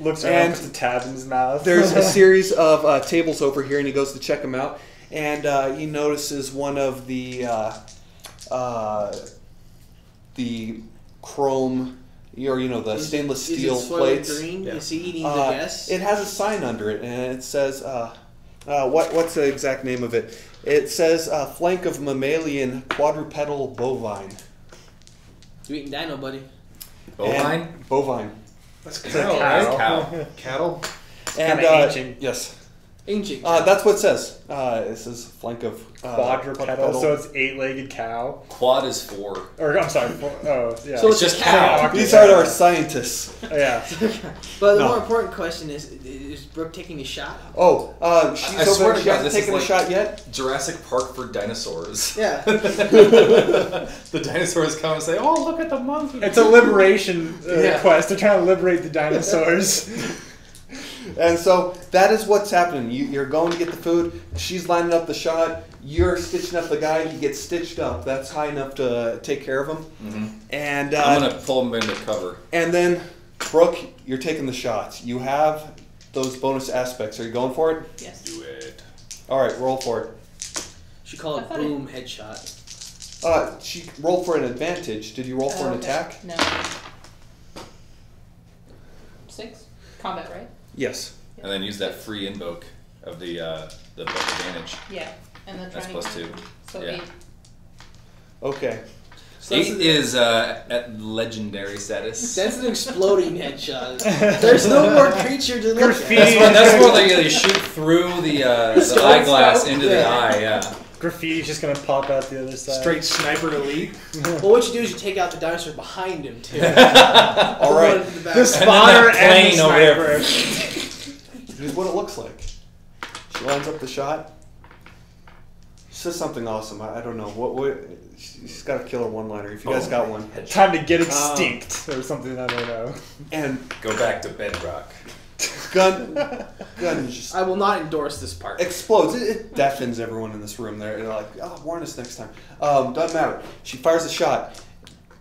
S1: Looks
S3: And
S1: around, puts a tab in his mouth.
S3: There's a series of tables over here, and he goes to check them out. And he notices one of the chrome, or the stainless steel
S2: is it soil
S3: plates.
S2: green?
S4: Yeah.
S2: Is he eating the guests?
S3: It has a sign under it, and it says, what's the exact name of it? It says flank of mammalian quadrupedal bovine.
S2: You eating dino, buddy?
S5: Bovine?
S3: And bovine.
S4: That's
S1: It's a
S4: cow,
S1: cow.
S4: right?
S5: Cow.
S4: Cattle.
S3: And
S1: kinda ancient.
S3: yes,
S2: Ancient.
S3: that's what it says. It says flank of
S1: Quadrupedal, so it's 8-legged cow.
S5: Quad is 4.
S1: Or, I'm sorry, yeah.
S2: So
S5: It's just cow.
S3: These are our scientists.
S1: Yeah.
S2: But the
S3: No.
S2: more important question is Brooke taking a shot?
S3: Oh, she's
S5: I
S3: over
S5: swear
S3: there.
S5: to
S3: She
S5: God,
S3: hasn't
S5: this
S3: taken
S5: is
S3: a shot yet.
S5: Jurassic Park for dinosaurs.
S2: Yeah.
S5: The dinosaurs come and say, "Oh, look at the monkey."
S1: It's a liberation
S5: Yeah.
S1: quest. They're trying to liberate the dinosaurs.
S3: And so that is what's happening. You're going to get the food. She's lining up the shot. You're stitching up the guy. He gets stitched up. That's high enough to take care of him.
S5: Mm-hmm.
S3: And
S5: I'm gonna pull him into cover.
S3: and then, Brooke, you're taking the shots. You have those bonus aspects. Are you going for it?
S6: Yes.
S5: Do it.
S3: All right, roll for it.
S2: She called
S6: I
S2: it
S6: thought
S2: boom headshot.
S3: She rolled for an advantage. Did you roll for an
S6: Okay.
S3: attack?
S6: No. 6? Combat, right?
S3: Yes.
S5: And then use that free invoke of the advantage.
S6: Yeah. And then
S5: That's
S6: trying
S5: +2.
S6: So
S5: Yeah.
S6: 8.
S3: Okay.
S2: So
S5: 8 is at legendary status.
S2: That's an exploding headshot. There's no more creature to look
S1: Graffiti.
S2: at.
S5: That's where they shoot through the eyeglass into the
S2: Yeah.
S5: eye. Yeah.
S1: Graffiti's just gonna pop out the other side.
S4: Straight sniper elite.
S2: Well, what you do is you take out the dinosaur behind him, too.
S3: All right.
S1: The
S5: And
S1: spotter
S5: then that
S1: and the
S5: plane over there.
S1: sniper.
S3: Here's what it looks like. She lines up the shot. She says something awesome. I don't know. What? She's got a killer one-liner. If you guys got one.
S1: Time to get extinct or something. I don't know.
S3: And
S5: Go back to bedrock.
S3: gun just
S2: I will not endorse this part.
S3: explodes. It deafens everyone in this room. They're like, "Oh, warn us next time." Doesn't matter. She fires a shot,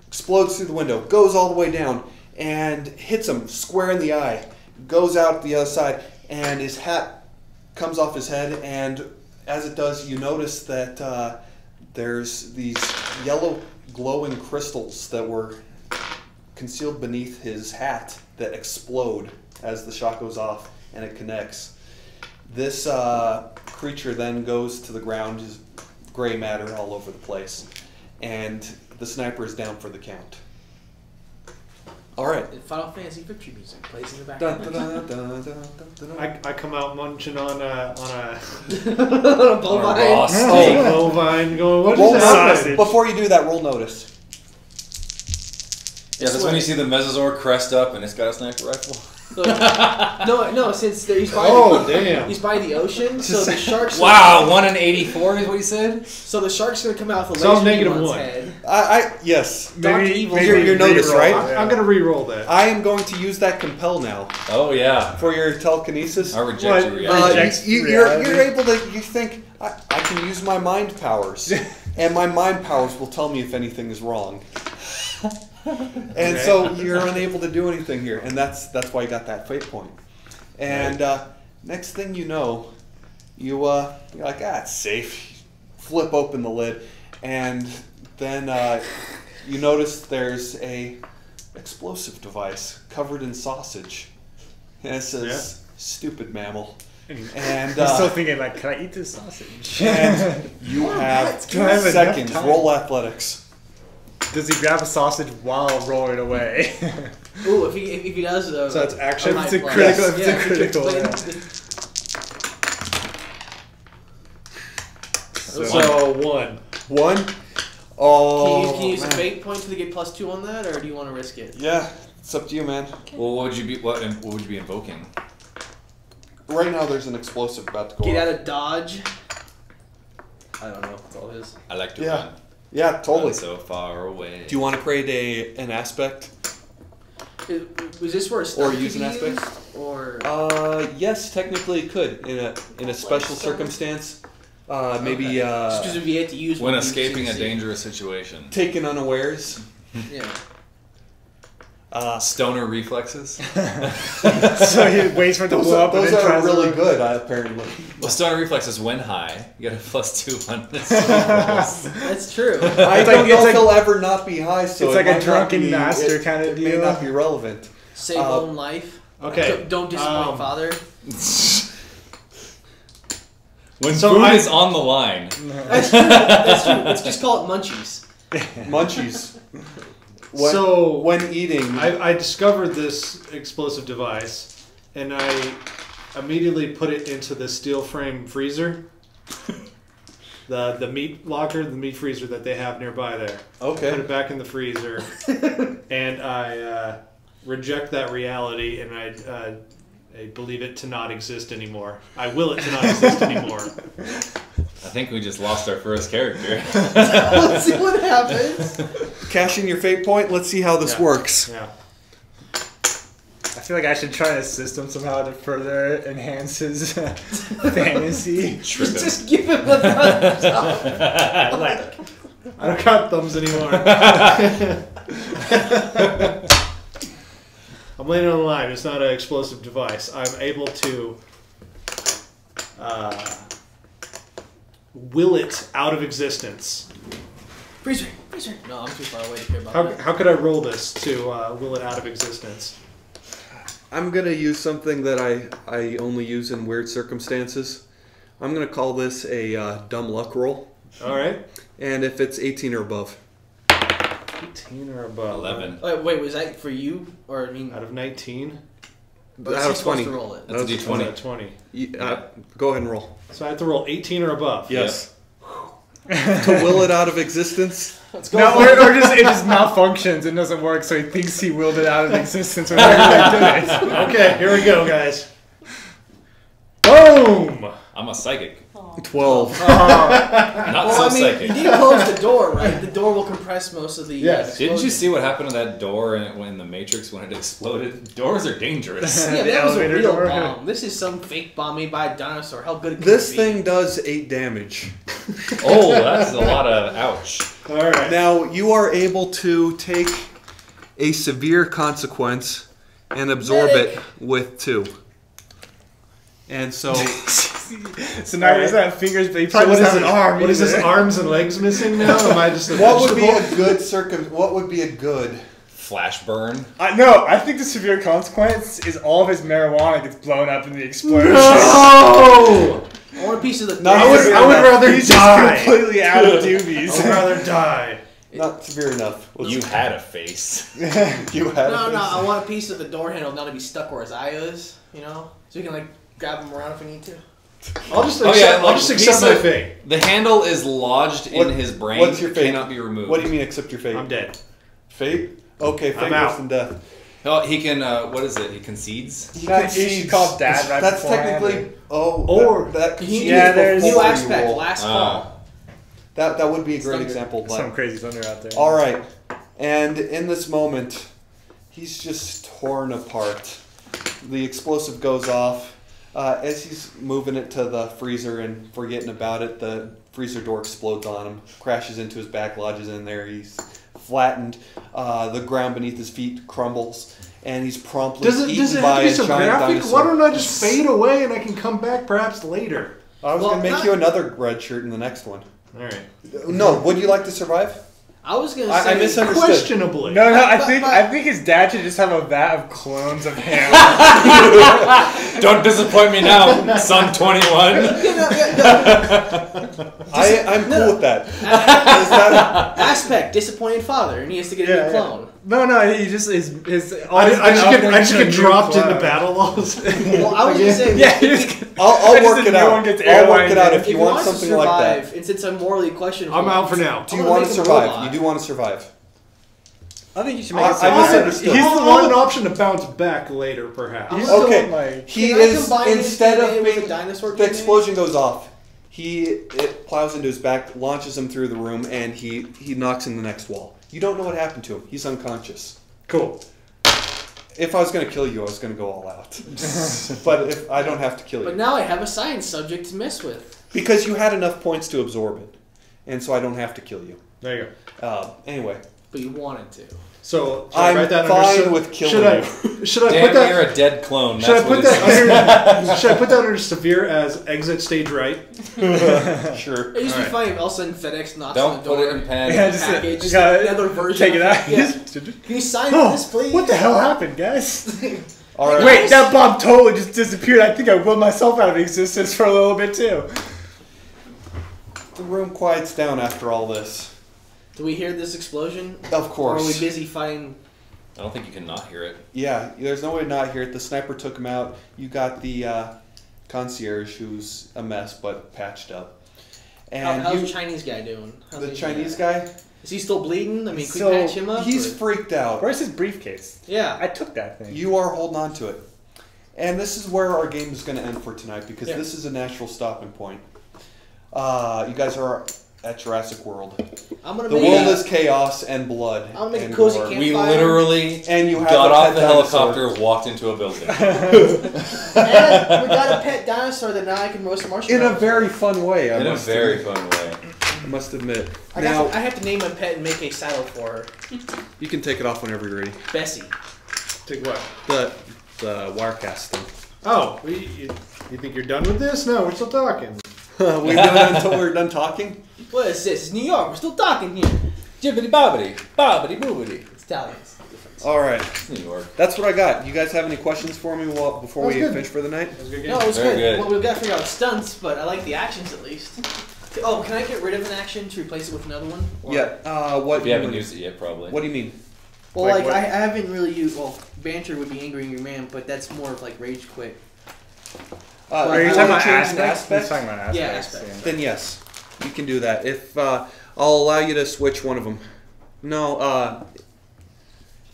S3: explodes through the window, goes all the way down, and hits him square in the eye. Goes out the other side, and his hat comes off his head, and as it does, you notice that there's these yellow glowing crystals that were concealed beneath his hat that explode as the shot goes off and it connects. This creature then goes to the ground, is gray matter all over the place, and the sniper is down for the count. All right.
S2: Final Fantasy victory music plays in the
S3: Dun,
S2: background.
S3: dun, dun, dun, dun, dun, dun.
S4: I come out munching on a
S2: Bovine.
S5: raw steak.
S4: bovine, going, what
S3: Roll
S4: is
S3: notice.
S4: happening?
S3: Before you do that, roll notice.
S5: Yeah, that's when you see the Mesozor crest up and it's got a sniper rifle.
S2: No, since he's by
S4: Damn.
S2: he's by the ocean, so the sharks.
S5: Wow, 1 in 84 is what you said?
S2: So the shark's gonna come out with a
S4: So
S2: laser beam
S4: negative
S2: on its
S4: one.
S2: head.
S3: Yes.
S2: Dr. Evil.
S3: Your notice,
S1: re-roll.
S3: right?
S4: I'm going to re-roll that.
S3: I am going to use that compel now
S5: Oh, yeah.
S3: for your telekinesis.
S5: I reject
S1: What?
S5: your reality.
S1: Rejects
S3: You're
S1: reality.
S3: able to, you think, I can use my mind powers, and my mind powers will tell me if anything is wrong. And so you're unable to do anything here, and that's why you got that fate point. And next thing you know, you're like, it's safe. Flip open the lid, and then you notice there's a explosive device covered in sausage. And it says, "Stupid mammal." And
S1: I'm still thinking, like, can I eat this sausage?
S3: and you have
S1: Do I have enough
S3: seconds.
S1: time?
S3: Roll athletics.
S1: Does he grab a sausage while rolling away?
S2: Ooh, if he does though.
S4: So that's action?
S2: a
S1: If it's a
S2: high
S1: critical,
S2: plus.
S1: if it's a critical.
S2: Yeah.
S4: So 1.
S3: 1. Oh,
S2: Can you use a
S3: man.
S2: fate point to get +2 on that, or do you want to risk it?
S3: Yeah, it's up to you, man.
S5: Well, what would you be? What would you be invoking?
S3: Right now, there's an explosive about to go
S2: Get
S3: off.
S2: out of dodge. I don't know. That's all it is.
S5: I like to
S3: Yeah.
S5: run.
S3: Yeah, totally.
S5: Run so far away.
S3: Do you want to create an aspect?
S2: Was this for a
S3: Or
S2: stunt
S3: use an
S2: to be
S3: aspect?
S2: used, or
S3: Yes, technically it could in a special circumstance. Maybe
S2: just because we had to use
S5: When
S2: one you
S5: escaping a
S2: see.
S5: dangerous situation.
S3: taken unawares.
S2: Yeah.
S5: Stoner reflexes.
S1: So he waits for it to blow up and
S3: Those
S1: then
S3: are
S1: tries
S3: really
S1: to...
S3: good, apparently.
S5: Well, stoner reflexes when high. You get a +2 on this. rolls.
S2: That's true.
S3: I
S1: It's
S3: don't
S1: like-
S3: know
S1: it's
S3: if
S1: like-
S3: he'll ever not be high, so
S1: it's
S3: it
S1: like a
S3: might not
S1: drunken
S3: be-
S1: master kind of
S3: It may
S1: deal.
S3: not be relevant.
S2: Save own life.
S4: Okay.
S2: Don't disappoint father.
S5: When
S4: So
S5: food
S4: I-
S5: is on the line.
S2: That's true. That's true. Let's just call it munchies.
S3: Munchies. When eating,
S4: I discovered this explosive device, and I immediately put it into the steel frame freezer. The meat locker, the meat freezer that they have nearby there.
S3: okay.
S4: Put it back in the freezer, and I reject that reality, and I believe it to not exist anymore. I will it to not exist anymore.
S5: I think we just lost our first character.
S2: Let's see what happens.
S3: Cash in your fate point. Let's see how this
S4: Yeah.
S3: works.
S4: Yeah.
S1: I feel like I should try to assist him somehow to further enhance his fantasy.
S2: Just give him the thumbs up.
S1: Like,
S4: I don't got thumbs anymore. I'm laying on the line. It's not an explosive device. I'm able to will it out of existence.
S2: Freezer. No, I'm too far away to care about that.
S4: How could I roll this to will it out of existence?
S3: I'm gonna use something that I only use in weird circumstances. I'm gonna call this a dumb luck roll,
S4: All right.
S3: and if it's 18 or above,
S4: 18 or above.
S5: 11.
S2: Wait, was that for you, or I mean,
S4: Out of 19?
S2: but
S3: out of
S2: he's supposed
S3: 20.
S2: to roll it?
S5: That's a
S3: That's
S5: D20.
S4: 20.
S3: Go ahead and roll.
S4: So I have to roll 18 or above.
S3: Yes. To will it out of existence.
S2: Let's go.
S1: no, or just it just malfunctions and doesn't work, so he thinks he willed it out of existence when he really did it.
S4: Okay, here we go, guys. Boom!
S5: I'm a psychic.
S3: 12.
S5: Not so
S2: Well, I mean,
S5: psychic.
S2: you need to close the door, right? The door will compress most of the.
S4: Yes.
S5: Didn't you
S2: explosion.
S5: see what happened to that door in the Matrix when it exploded? Doors are dangerous.
S2: Yeah,
S1: The
S2: that was a
S1: elevator
S2: real
S1: door?
S2: bomb. This is some fake bomb made by a dinosaur. How good could
S3: This
S2: it be?
S3: thing does 8 damage.
S5: Oh, that's a lot of ouch.
S4: All right.
S3: Now, you are able to take a severe consequence and absorb it with 2. And so...
S1: So now he doesn't have fingers, but he probably
S4: So
S1: doesn't have an arm.
S4: What is this?
S1: either.
S4: Arms and legs missing now? Am I just a
S3: what would be
S4: vegetable?
S3: a good What would be a good...
S5: Flash burn.
S1: No, I think the severe consequence is all of his marijuana gets blown up in the explosion.
S4: No!
S2: I want a piece of the.
S3: Not
S4: I would rather
S1: He's
S4: die.
S1: just completely out of doobies.
S4: I would rather die.
S3: Not severe enough.
S5: You had a face.
S3: You had
S2: No,
S3: a
S2: no, I want a piece of the door handle not to be stuck where his eye is, you know? So you can, like, grab him around if we need to.
S4: I'll just
S5: Oh,
S4: accept,
S5: yeah,
S4: I'll
S5: like,
S4: just accept my fate.
S5: The handle is lodged
S3: What-
S5: in his brain.
S3: what's your fate?
S5: Cannot be removed.
S3: What do you mean accept your fate?
S4: I'm dead.
S3: Fate? Okay, fate
S4: I'm out.
S3: worse than death.
S5: Oh, he can. What is it? He concedes.
S3: He
S1: No,
S3: concedes.
S1: he should call Dad right
S3: That's
S1: beforehand,
S3: technically... Oh,
S4: Or-
S3: that
S1: Yeah, there's-
S2: New
S3: before you
S2: aspect,
S3: roll.
S2: last call.
S3: That would be a great
S2: Thunder.
S3: example. But
S1: Some crazy thunder out there.
S3: all right, and in this moment, he's just torn apart. The explosive goes off. As he's moving it to the freezer and forgetting about it, the freezer door explodes on him, crashes into his back, lodges in there. He's flattened. The ground beneath his feet crumbles, and he's promptly
S4: Does
S3: eaten
S4: it have
S3: by
S4: to be
S3: a
S4: so
S3: giant
S4: graphic?
S3: dinosaur.
S4: Why don't I just fade away and I can come back perhaps later?
S3: I was
S2: Well,
S3: going to make
S2: not-
S3: you another red shirt in the next one.
S4: Alright.
S3: No, would you like to survive?
S2: I was gonna
S3: I
S2: say.
S3: misunderstood.
S4: Questionably.
S1: No, I
S2: But-
S1: think his dad should just have a vat of clones of him.
S5: Don't disappoint me now, son 21.
S3: I'm cool with that. Is that
S2: Aspect, disappointed father, and he has to get a new clone.
S1: No, he just his.
S4: I just get dropped
S1: into
S4: into battle laws.
S2: Well, I was gonna say.
S1: Yeah, he just,
S3: I'll
S1: just
S3: work
S1: a
S3: it
S1: new
S3: out.
S1: one gets
S3: I'll work it out
S1: airlined
S3: if you want something like that.
S2: And since I'm morally questionable,
S4: I'm out for now.
S3: Do you want to survive? You do want to survive.
S1: I think you should
S3: I-
S1: make it.
S3: I
S1: so-
S3: misunderstood.
S1: He's the
S4: I'll have an
S1: one.
S4: option to bounce back later, perhaps.
S1: He's
S3: Okay.
S1: the one, like.
S3: He
S2: Can I
S3: is
S2: combine his
S3: instead
S2: DNA
S3: of
S2: with
S3: being
S2: a dinosaur
S3: the
S2: DNA?
S3: explosion goes off. It plows into his back, launches him through the room, and he knocks in the next wall. You don't know what happened to him. He's unconscious.
S4: Cool.
S3: If I was going to kill you, I was going to go all out. But if I don't have to kill you.
S2: But now I have a science subject to mess with.
S3: Because you had enough points to absorb it. And so I don't have to kill you.
S4: There you go.
S3: Anyway.
S2: But you wanted to.
S4: So should I
S3: I'm
S4: write that
S3: fine
S4: under,
S3: with killing
S4: should
S3: you.
S4: I, should I
S5: Damn
S4: put that?
S5: near a dead clone.
S4: Should I
S5: That's
S4: put
S5: what it says.
S4: that under? Should I put that under severe as exit stage right?
S3: Sure.
S2: It used to be
S4: Alright.
S2: funny if all of a sudden FedEx knocks
S5: Don't
S2: on the door.
S5: put it in pen.
S1: Yeah, just
S2: package,
S1: you gotta
S2: another version.
S1: take it
S2: of
S1: out.
S2: Yeah. Can you sign
S1: Oh,
S2: this, please?
S1: what the hell happened, guys?
S3: All right.
S1: Wait, that bomb totally just disappeared. I think I willed myself out of existence for a little bit too.
S3: The room quiets down after all this.
S2: Do we hear this explosion?
S3: Of course.
S2: Or are we busy fighting?
S5: I don't think you can not hear it.
S3: Yeah, there's no way to not hear it. The sniper took him out. You got the concierge, who's a mess but patched up. And
S2: How's the Chinese guy doing? How's
S3: the
S2: he
S3: Chinese
S2: doing?
S3: guy,
S2: Is he still bleeding? I mean, could
S1: So,
S2: we patch him up?
S3: he's
S2: or-
S3: freaked out.
S1: Where's his briefcase?
S2: Yeah.
S1: I took that thing.
S3: You are holding on to it. And this is where our game is going to end for tonight because
S2: Yeah.
S3: this is a natural stopping point. You guys are at Jurassic World.
S2: I'm gonna
S3: The
S2: make
S3: world
S2: a,
S3: is chaos and blood.
S2: I'll make a
S3: and
S2: cozy
S3: gore.
S2: camp.
S5: We
S2: Campfire.
S5: literally
S3: And you have
S5: got
S3: a
S5: off
S3: pet
S5: the
S3: dinosaur.
S5: helicopter, walked into a building.
S2: And we got a pet dinosaur that now I can roast
S3: In
S2: marshmallows.
S3: a very fun way, I
S5: In a
S3: must
S5: very
S3: admit.
S5: fun way.
S3: I must admit.
S2: I
S3: Now,
S2: have to name my pet and make a saddle for her.
S3: you can take it off whenever you're ready.
S2: Bessie.
S4: Take what?
S3: The Wirecast thing.
S4: Oh, you think you're done with this? No, we're still talking.
S3: We're doing it until we're done talking?
S2: What is this? It's New York. We're still talking here.
S5: Jibbity bobbity, bobbity boobity.
S2: It's Italians.
S3: Alright,
S5: It's New York.
S3: that's what I got. You guys have any questions for me before
S4: That was
S3: we
S4: good.
S3: finish for the night?
S4: That was a good game.
S2: No, it was
S5: Very
S2: good.
S5: good.
S2: Well, we've got to figure out stunts, but I like the actions at least. Oh, can I get rid of an action to replace it with another one? Or-
S3: Yeah, what
S5: If you haven't used it yet, probably.
S3: What do you mean?
S2: Well,
S3: Like
S2: like,
S3: what?
S2: I haven't really used. Well, banter would be angry angry man, but that's more of like rage quit.
S1: Are you
S3: you
S1: talking
S3: wanna
S1: about
S3: change an
S1: aspects?
S3: aspect?
S1: He's talking about
S2: Yeah,
S1: aspects.
S2: aspects.
S3: Then yes, you can do that. If I'll allow you to switch one of them. No,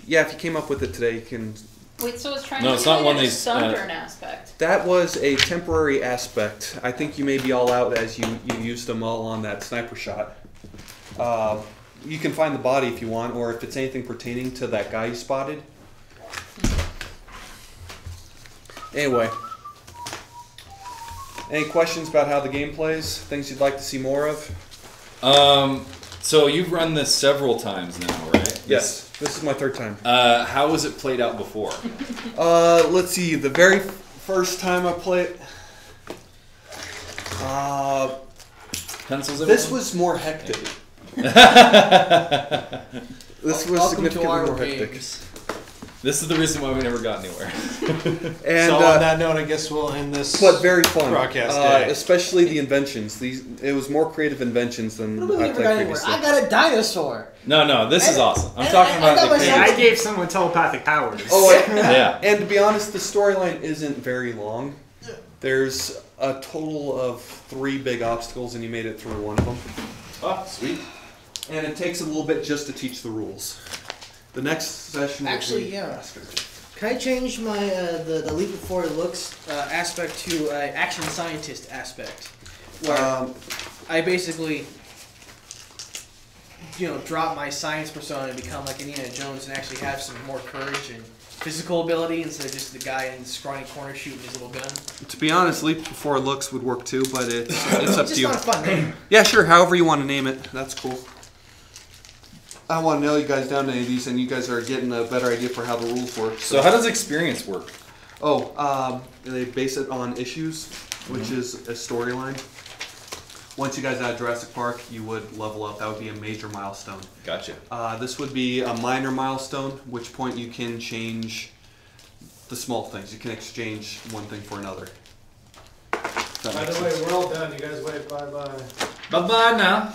S3: yeah, if you came up with it today, you can.
S6: Wait, so it's trying
S5: No,
S6: to
S5: it's
S6: be
S5: not
S6: like
S5: one
S6: a
S5: of these,
S6: sunburn aspect.
S3: That was a temporary aspect. I think you may be all out as you used them all on that sniper shot. You can find the body if you want, or if it's anything pertaining to that guy you spotted. Anyway. Any questions about how the game plays? Things you'd like to see more of?
S5: So you've run this several times now, right?
S3: Yes. This is my third time.
S5: How was it played out before?
S3: Let's see. The very first time I played,
S5: Pencils.
S3: this was more hectic. This was significantly more hectic.
S5: This is the reason why we never got anywhere.
S3: And
S4: so on that note, I guess we'll end this.
S3: But very fun.
S4: Broadcast day.
S3: Especially the inventions. It was more creative inventions than I played previously.
S2: I got a dinosaur.
S5: No, this is awesome. I'm talking about the
S1: I gave someone telepathic powers.
S3: Oh,
S5: yeah.
S3: And to be honest, the storyline isn't very long. There's a total of 3 big obstacles, and you made it through one of them.
S5: Oh, sweet.
S3: And it takes a little bit just to teach the rules. The next session will
S2: Actually,
S3: be
S2: yeah. Can I change my the leap before it looks aspect to action scientist aspect, where I basically drop my science persona and become like Indiana Jones and actually have some more courage and physical ability instead of just the guy in the scrawny corner shooting his little gun.
S3: To be honest, Leap Before Looks would work too, but it's up to you.
S2: It's not a fun name.
S3: Yeah, sure. However you want to name it, that's cool. I want to nail you guys down to any of these, and you guys are getting a better idea for how the rules work.
S5: So how does experience work?
S3: They base it on issues, which is a storyline. Once you guys add Jurassic Park, you would level up. That would be a major milestone.
S5: Gotcha.
S3: This would be a minor milestone, which point you can change the small things. You can exchange one thing for another.
S4: By the way, we're all done. You guys wave bye-bye.
S5: Bye-bye now.